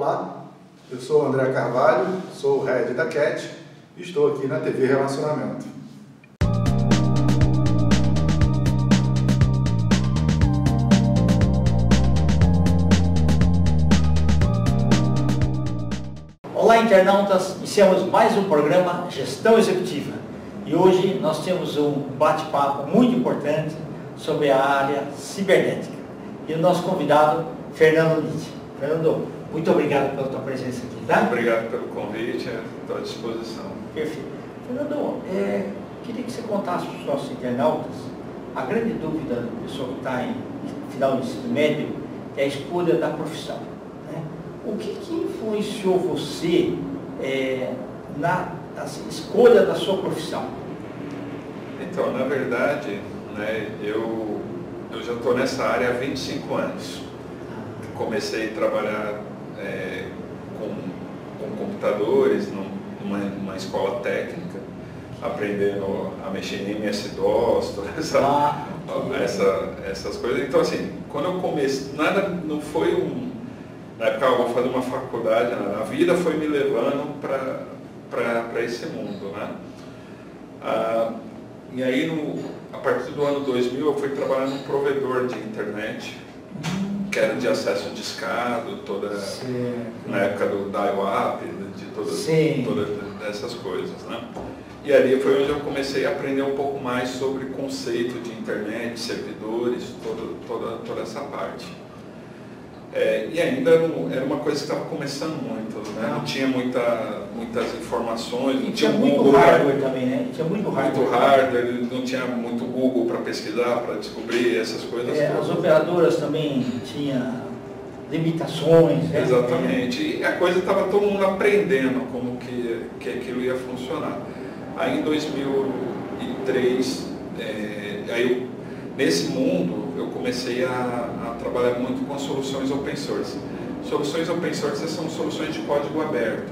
Olá, eu sou o André Carvalho, sou o Head da CAT e estou aqui na TV Relacionamento. Olá, internautas! Iniciamos mais um programa Gestão Executiva e hoje nós temos um bate-papo muito importante sobre a área cibernética e o nosso convidado, Fernando Litt. Fernando, muito obrigado pela tua presença aqui, tá? Obrigado pelo convite, estou à disposição. Perfeito. Fernando, queria que você contasse para os nossos internautas a grande dúvida da pessoa que está em final de ensino médio é a escolha da profissão. Né? O que influenciou você na escolha da sua profissão? Então, na verdade, né, eu já estou nessa área há 25 anos. Comecei a trabalhar com computadores numa escola técnica, aprendendo a mexer em MS-DOS, todas essas coisas. Então, assim, quando eu comecei, não foi na época eu vou fazer uma faculdade, a vida foi me levando para esse mundo, né? E aí, a partir do ano 2000, eu fui trabalhar num provedor de internet, que era de acesso discado, na época do dial-up, de todas essas coisas, né? E ali foi onde eu comecei a aprender um pouco mais sobre conceito de internet, servidores, toda essa parte. E ainda era uma coisa que estava começando muito, né? Não tinha muitas informações, não tinha muito Google, hardware também, né? Tinha muito hardware, não tinha muito Google para pesquisar, para descobrir essas coisas todas. As operadoras também tinham limitações, né? Exatamente, e a coisa estava todo mundo aprendendo como que aquilo ia funcionar. Aí em 2003, nesse mundo, eu comecei a trabalhar muito com soluções open source. Soluções open source são soluções de código aberto.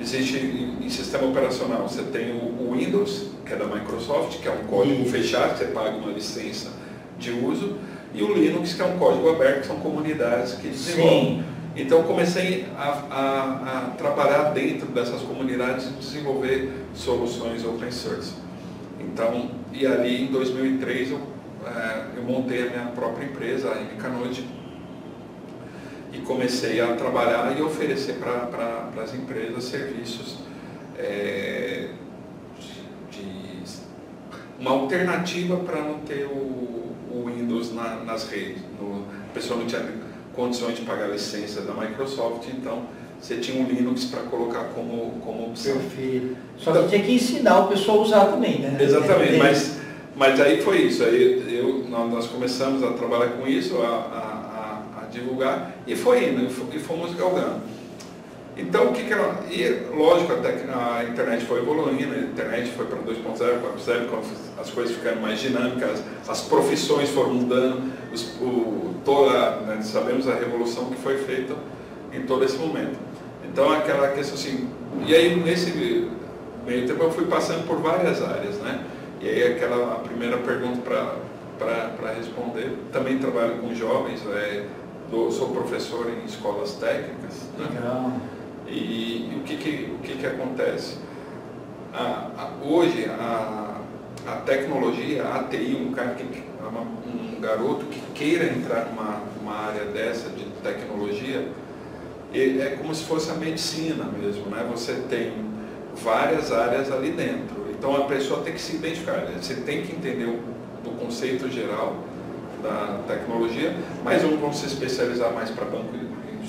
Existe em sistema operacional, você tem o Windows, que é da Microsoft, que é um código fechado, você paga uma licença de uso, e o Linux, que é um código aberto, que são comunidades que desenvolvem. Então eu comecei a trabalhar dentro dessas comunidades e desenvolver soluções open source. Então, e ali em 2003 eu montei a minha própria empresa, a MK Node, e comecei a trabalhar e oferecer para as empresas serviços de uma alternativa para não ter o Windows nas redes. A pessoa não tinha condições de pagar a licença da Microsoft, então você tinha um Linux para colocar como opção. Perfeito. Só que tinha que ensinar o pessoal a usar também, né? Exatamente, mas aí foi isso, aí nós começamos a trabalhar com isso, a divulgar, e foi indo, e fomos galgando. Então, lógico, até que a internet foi evoluindo, a internet foi para 2.0, 4.0, quando as coisas ficaram mais dinâmicas, as profissões foram mudando, nós sabemos a revolução que foi feita em todo esse momento. Então, aquela questão assim, e aí nesse meio tempo eu fui passando por várias áreas, né? E aí a primeira pergunta para responder, também trabalho com jovens, sou professor em escolas técnicas, né? Legal. E o que acontece? Hoje a tecnologia, a TI, um garoto que queira entrar numa área dessa de tecnologia, é como se fosse a medicina mesmo, né? Você tem várias áreas ali dentro, então a pessoa tem que se identificar, você tem que entender do conceito geral da tecnologia, mas uns vão se especializar mais para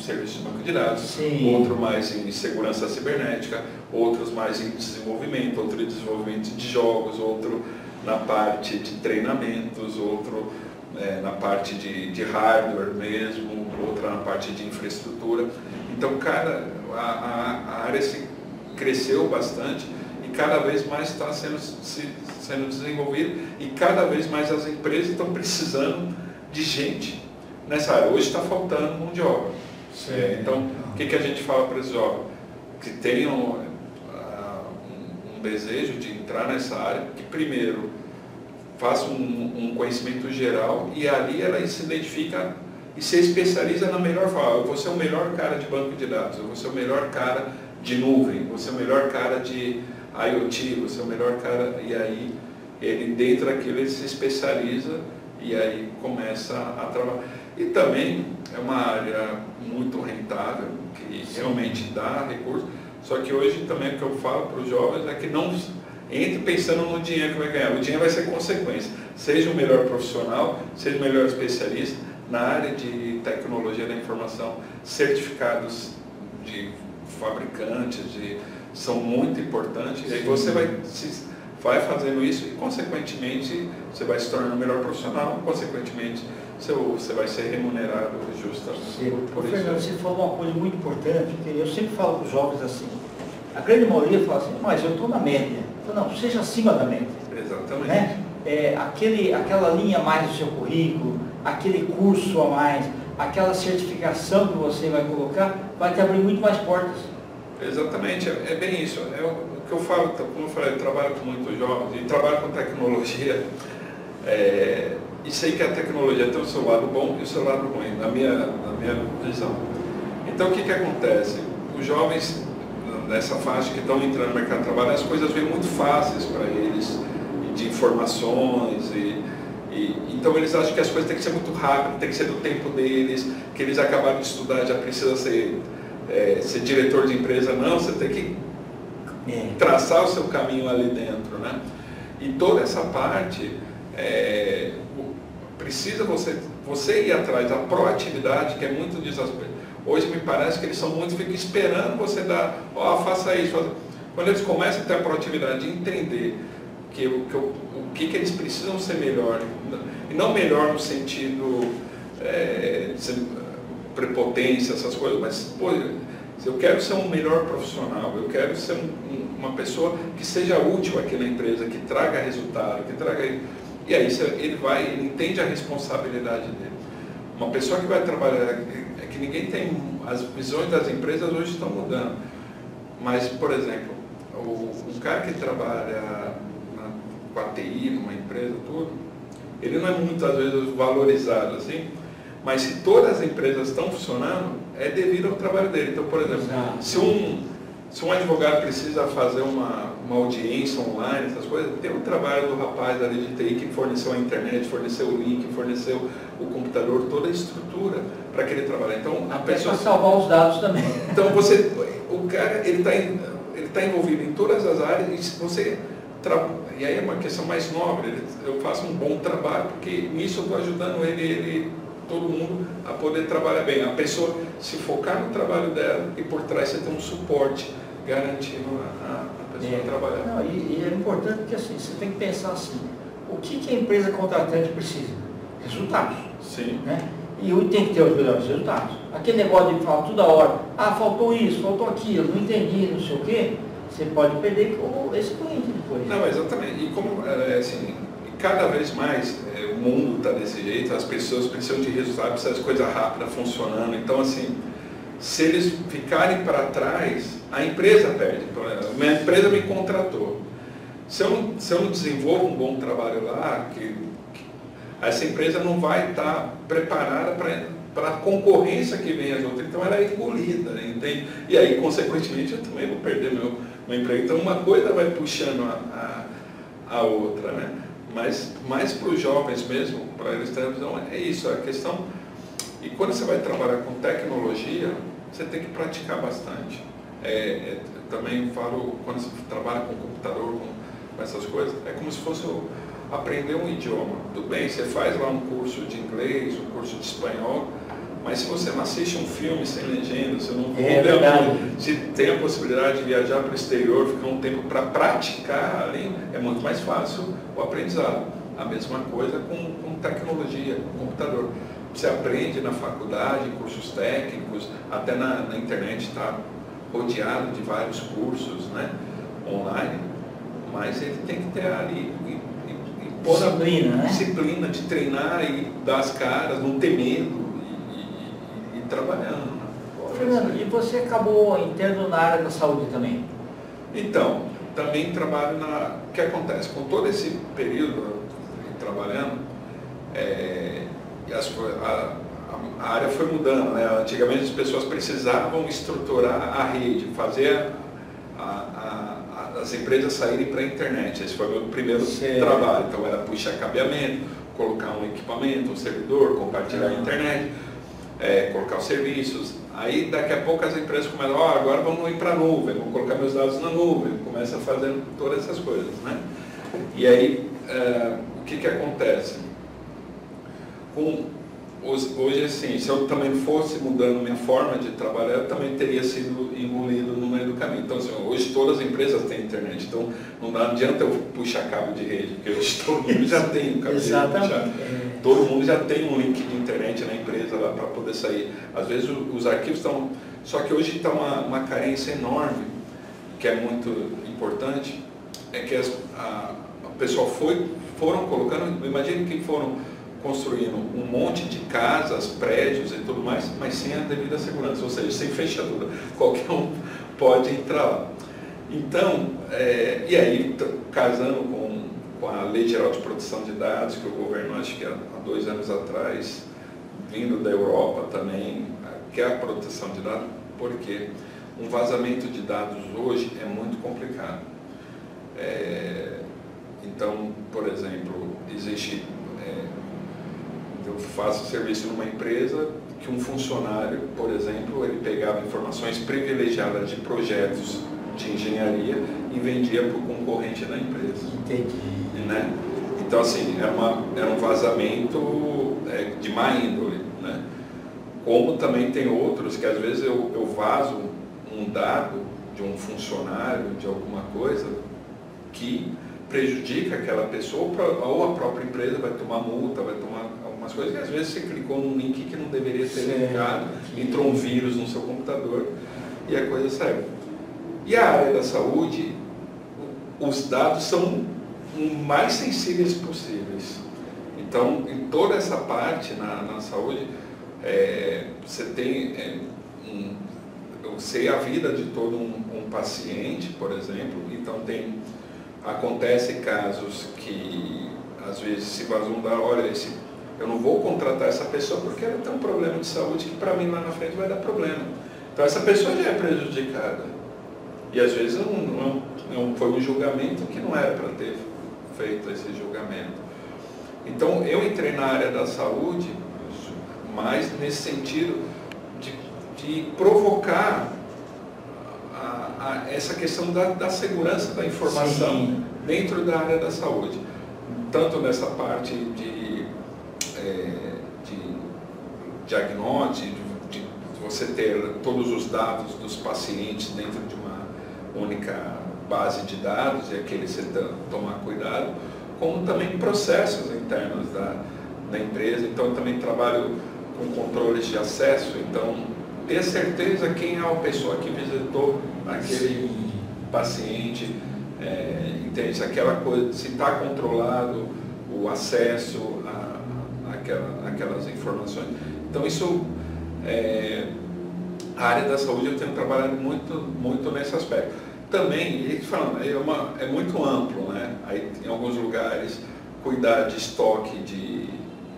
serviço de banco de dados, outro mais em segurança cibernética, outros mais em desenvolvimento, outro em desenvolvimento de jogos, outro na parte de treinamentos, outro na parte de hardware mesmo, outra na parte de infraestrutura. Então, a área cresceu bastante e cada vez mais está sendo desenvolvida e cada vez mais as empresas estão precisando de gente nessa área. Hoje está faltando mão de obra. Então, o que a gente fala para eles jovens? Que tenham um desejo de entrar nessa área, que primeiro faça um conhecimento geral e ali ela se identifica e se especializa na melhor forma. Eu vou ser o melhor cara de banco de dados, eu vou ser o melhor cara de nuvem, eu vou ser o melhor cara de IoT, vou ser o melhor cara, e aí ele dentro daquilo ele se especializa e aí começa a trabalhar. E também é uma área muito rentável, que realmente dá recursos, só que hoje também o que eu falo para os jovens é que não entre pensando no dinheiro que vai ganhar, o dinheiro vai ser consequência. Seja o melhor profissional, seja o melhor especialista na área de tecnologia da informação, certificados de fabricantes, são muito importantes, e aí você vai fazendo isso e, consequentemente, você vai se tornando o melhor profissional, consequentemente, você vai ser remunerado justamente por isso. Fernando, você falou uma coisa muito importante, que eu sempre falo para os jovens assim, a grande maioria fala assim, mas eu estou na média. Eu falo, não, seja acima da média. Exatamente. Né? Aquela linha a mais do seu currículo, aquele curso a mais, aquela certificação que você vai colocar, vai te abrir muito mais portas. Exatamente, é bem isso. É o que eu falo, como eu falei, eu trabalho com muitos jovens e trabalho com tecnologia. E sei que a tecnologia tem o seu lado bom e o seu lado ruim, na minha visão. Então o que acontece? Os jovens nessa faixa que estão entrando no mercado de trabalho, as coisas vêm muito fáceis para eles, de informações, então eles acham que as coisas têm que ser muito rápidas, tem que ser do tempo deles, que eles acabaram de estudar, já precisa ser diretor de empresa. Não, você tem que traçar o seu caminho ali dentro, né? E toda essa parte, precisa você ir atrás da proatividade, que é muito desastre. Hoje me parece que eles ficam esperando você dar, faça isso. Quando eles começam a ter a proatividade de entender o que eles precisam ser melhor, e não melhor no sentido de prepotência, essas coisas, mas eu quero ser um melhor profissional, eu quero ser uma pessoa que seja útil àquela empresa, que traga resultado, e aí ele entende a responsabilidade dele. Uma pessoa que vai trabalhar, que ninguém tem, as visões das empresas hoje estão mudando, mas, por exemplo, um cara que trabalha com a TI, numa empresa, tudo, ele não é muitas vezes valorizado assim, mas se todas as empresas estão funcionando, é devido ao trabalho dele. Então, por exemplo, se um advogado precisa fazer uma audiência online, essas coisas, tem o trabalho do rapaz ali de TI que forneceu a internet, forneceu o link, forneceu o computador, toda a estrutura para aquele trabalho. Então, a pessoa... para salvar os dados também. Então, o cara, ele está envolvido em todas as áreas, e se você... E aí é uma questão mais nobre, eu faço um bom trabalho, porque nisso eu estou ajudando todo mundo a poder trabalhar bem. A pessoa se focar no trabalho dela e por trás você tem um suporte garantindo a pessoa trabalhar. Não, e é importante porque assim, você tem que pensar assim, o que a empresa contratante precisa? Resultados. Sim. Né? E tem que ter os melhores resultados. Aquele negócio de falar toda hora, faltou isso, faltou aquilo, não entendi, não sei o quê, você pode perder esse cliente depois. Não, exatamente. E como, assim, cada vez mais o mundo está desse jeito, as pessoas precisam de resultados, precisam de coisa rápida, funcionando. Então, assim, se eles ficarem para trás, a empresa perde. Minha empresa me contratou. Se eu não desenvolvo um bom trabalho lá, essa empresa não vai estar preparada para a concorrência que vem as outras. Então, ela é engolida, entende? E aí, consequentemente, eu também vou perder meu emprego. Então, uma coisa vai puxando a outra, né? Mas mais para os jovens mesmo, para eles terem visão, é isso, a questão. E quando você vai trabalhar com tecnologia, você tem que praticar bastante. Também falo, quando você trabalha com computador, com essas coisas, é como se fosse aprender um idioma. Tudo bem, você faz lá um curso de inglês, um curso de espanhol, mas se você não assiste um filme sem legenda, você não se tem a possibilidade de viajar para o exterior, ficar um tempo para praticar ali, é muito mais fácil o aprendizado. A mesma coisa com tecnologia, com computador. Você aprende na faculdade, cursos técnicos, até na internet está rodeado de vários cursos, né, online, mas ele tem que ter ali disciplina de treinar e dar as caras, não ter medo e trabalhando. Né? Fernando, e você acabou entrando na área da saúde também? Então, também trabalho o que acontece? Com todo esse período trabalhando, a área foi mudando, né? Antigamente as pessoas precisavam estruturar a rede, fazer as empresas saírem para a internet. Esse foi o meu primeiro trabalho. Então era puxar cabeamento, colocar um equipamento, um servidor, compartilhar a internet, colocar os serviços. Aí daqui a pouco as empresas começam, agora vamos ir para a nuvem, vamos colocar meus dados na nuvem, começa a fazer todas essas coisas, né? E aí, o que acontece? Hoje, assim, se eu também fosse mudando minha forma de trabalhar, eu também teria sido engolido no meio do caminho. Então, assim, hoje todas as empresas têm internet, então não adianta eu puxar cabo de rede, porque hoje todo mundo já tem um cabo de rede puxado. Todo mundo já tem um link de internet na empresa lá para poder sair. Às vezes os arquivos estão... Só que hoje está uma carência enorme, que é muito importante, é que o pessoal foram colocando, imagine que foram construindo um monte de casas, prédios e tudo mais, mas sem a devida segurança, ou seja, sem fechadura. Qualquer um pode entrar lá. Então, e aí, casando com a Lei Geral de Proteção de Dados, que o governo, acho que há 2 anos atrás, vindo da Europa também, quer a proteção de dados, porque um vazamento de dados hoje é muito complicado. Então, por exemplo, existe... eu faço serviço numa empresa que um funcionário, por exemplo, ele pegava informações privilegiadas de projetos de engenharia e vendia para o concorrente da empresa. Entendi. Né? Então, assim, era um vazamento de má índole. Né? Como também tem outros que às vezes eu vazo um dado de um funcionário, de alguma coisa, que prejudica aquela pessoa, ou a própria empresa vai tomar multa, vai tomar algumas coisas, e às vezes você clicou num link que não deveria ter clicado, entrou um vírus no seu computador e a coisa saiu. E a área da saúde, os dados são o mais sensíveis possíveis. Então, em toda essa parte na saúde, você tem... eu sei a vida de todo um paciente, por exemplo, então acontecem casos que às vezes se vaza um dado, olha, eu não vou contratar essa pessoa porque ela tem um problema de saúde que para mim lá na frente vai dar problema. Então essa pessoa já é prejudicada. E às vezes foi um julgamento que não era para ter feito esse julgamento. Então eu entrei na área da saúde mais nesse sentido de provocar essa questão da segurança da informação dentro da área da saúde. Tanto nessa parte de diagnóstico, de você ter todos os dados dos pacientes dentro de uma única base de dados, e aquele você tomar cuidado, como também processos internos da empresa. Então eu também trabalho com controles de acesso, então ter certeza quem é a pessoa que visitou aquele paciente, entende? Aquela coisa, se está controlado o acesso àquelas informações. Então isso, a área da saúde eu tenho trabalhado muito nesse aspecto. Também, falando, é muito amplo, né? Aí, em alguns lugares, cuidar de estoque,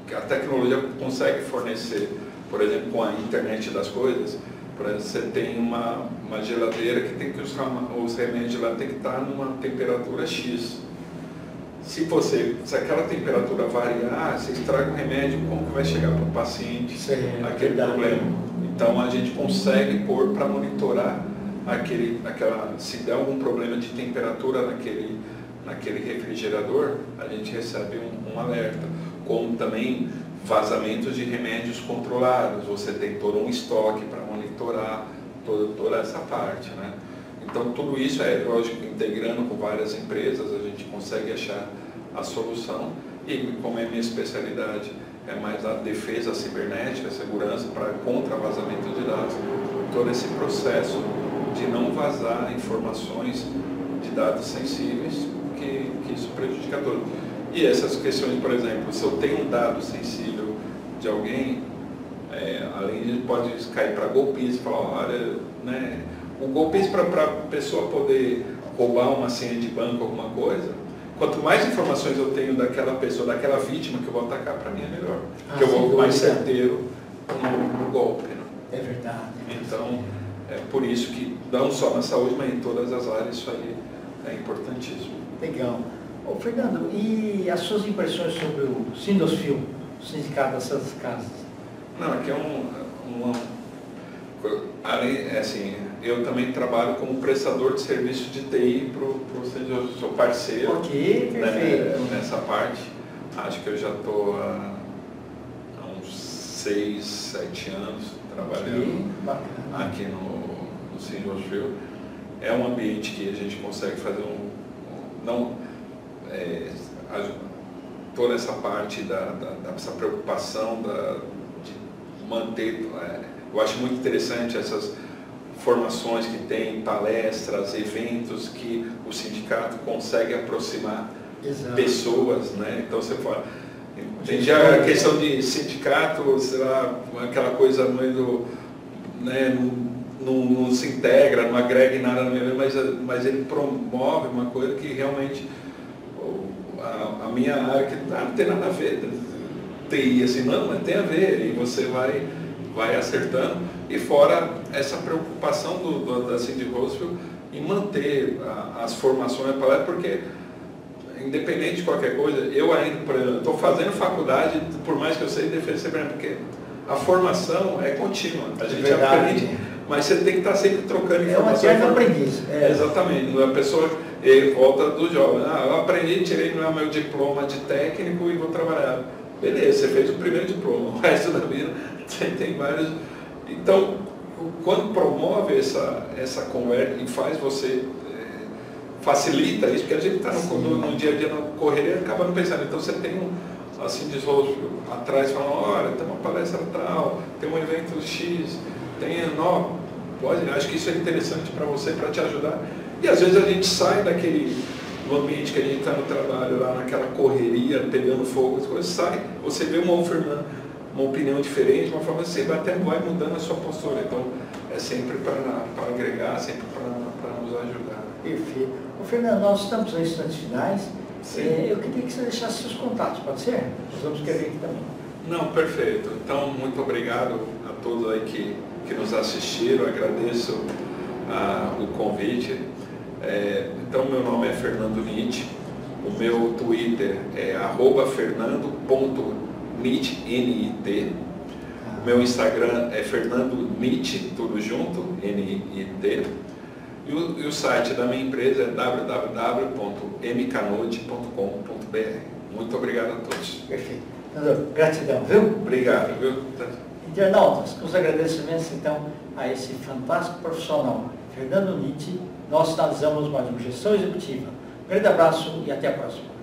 que a tecnologia consegue fornecer, por exemplo, com a internet das coisas. Por exemplo, você tem uma geladeira que tem que os remédios lá tem que estar numa temperatura X. Se aquela temperatura variar, você estraga o remédio, como que vai chegar para o paciente aquele problema? Então a gente consegue pôr para monitorar se der algum problema de temperatura naquele refrigerador, a gente recebe um alerta. Como também vazamentos de remédios controlados, você tem todo um estoque para monitorar toda essa parte, né? Então tudo isso lógico, integrando com várias empresas, a gente consegue achar a solução, e como é minha especialidade, é mais a defesa cibernética, a segurança contra vazamento de dados, todo esse processo de não vazar informações de dados sensíveis, que isso prejudica todo. E essas questões, por exemplo, se eu tenho um dado sensível de alguém, além de pode cair para golpista, falar, olha, né, o golpista para a pessoa poder roubar uma senha de banco, alguma coisa, quanto mais informações eu tenho daquela pessoa, daquela vítima que eu vou atacar, para mim é melhor. Porque eu vou mais certeiro no golpe. Né? É verdade. Então, é por isso que, não só na saúde, mas em todas as áreas, isso aí é importantíssimo. Legal. Ô, Fernando, e as suas impressões sobre o Sindosfil, o Sindicato das Santas Casas? Não, aqui assim, eu também trabalho como prestador de serviço de TI para o Sindosfil, sou parceiro. Ok, perfeito. Né, nessa parte. Acho que eu já estou há uns 6, 7 anos trabalhando aqui no Sindosfil. É um ambiente que a gente consegue fazer toda essa parte dessa preocupação de manter. Eu acho muito interessante essas formações que tem, palestras, eventos que o sindicato consegue aproximar pessoas, né? Então você fala, tem já a questão de sindicato, sei lá, aquela coisa meio, né, não se integra, não agrega em nada, mas ele promove uma coisa que realmente a minha área que não tem nada a ver, TI assim, não, mas tem a ver, e você vai acertando, e fora essa preocupação da Cindy Roosevelt em manter as formações, porque independente de qualquer coisa, eu ainda, por exemplo, estou fazendo faculdade, por mais que eu seja defesa, porque a formação é contínua, a gente aprende, mas você tem que estar sempre trocando informação. É uma aprendiz. Exatamente, a pessoa volta do jovem, eu aprendi, tirei meu diploma de técnico e vou trabalhar. Beleza, você fez o primeiro diploma, o resto da vida tem vários. Então, quando promove essa conversa e faz você, facilita isso, porque a gente está no dia a dia, na correria, acaba não pensando. Então você tem assim, atrás falando, olha, tem uma palestra tal, tem um evento X, acho que isso é interessante para você, para te ajudar. E às vezes a gente sai do ambiente que a gente está no trabalho, lá naquela correria, pegando fogo, as coisas, sai, você vê uma opinião diferente, uma forma, você até vai mudando a sua postura. Então, é sempre para agregar, sempre para nos ajudar. Perfeito. Ô, Fernando, nós estamos em instantes finais. Eu queria que você deixasse seus contatos, pode ser? Nós vamos escrever aqui também. Não, perfeito. Então, muito obrigado a todos aí que nos assistiram. Agradeço o convite. Então, meu nome é Fernando Nietzsche. O meu Twitter é @fernando.nit. O meu Instagram é Fernando Nietzsche, tudo junto, NIT. E o site da minha empresa é www.mcanode.com.br. Muito obrigado a todos. Perfeito. Gratidão, viu? Obrigado, viu? Internautas, os agradecimentos então a esse fantástico profissional, Fernando Nietzsche. Nós finalizamos mais uma Gestão Executiva. Um grande abraço e até a próxima.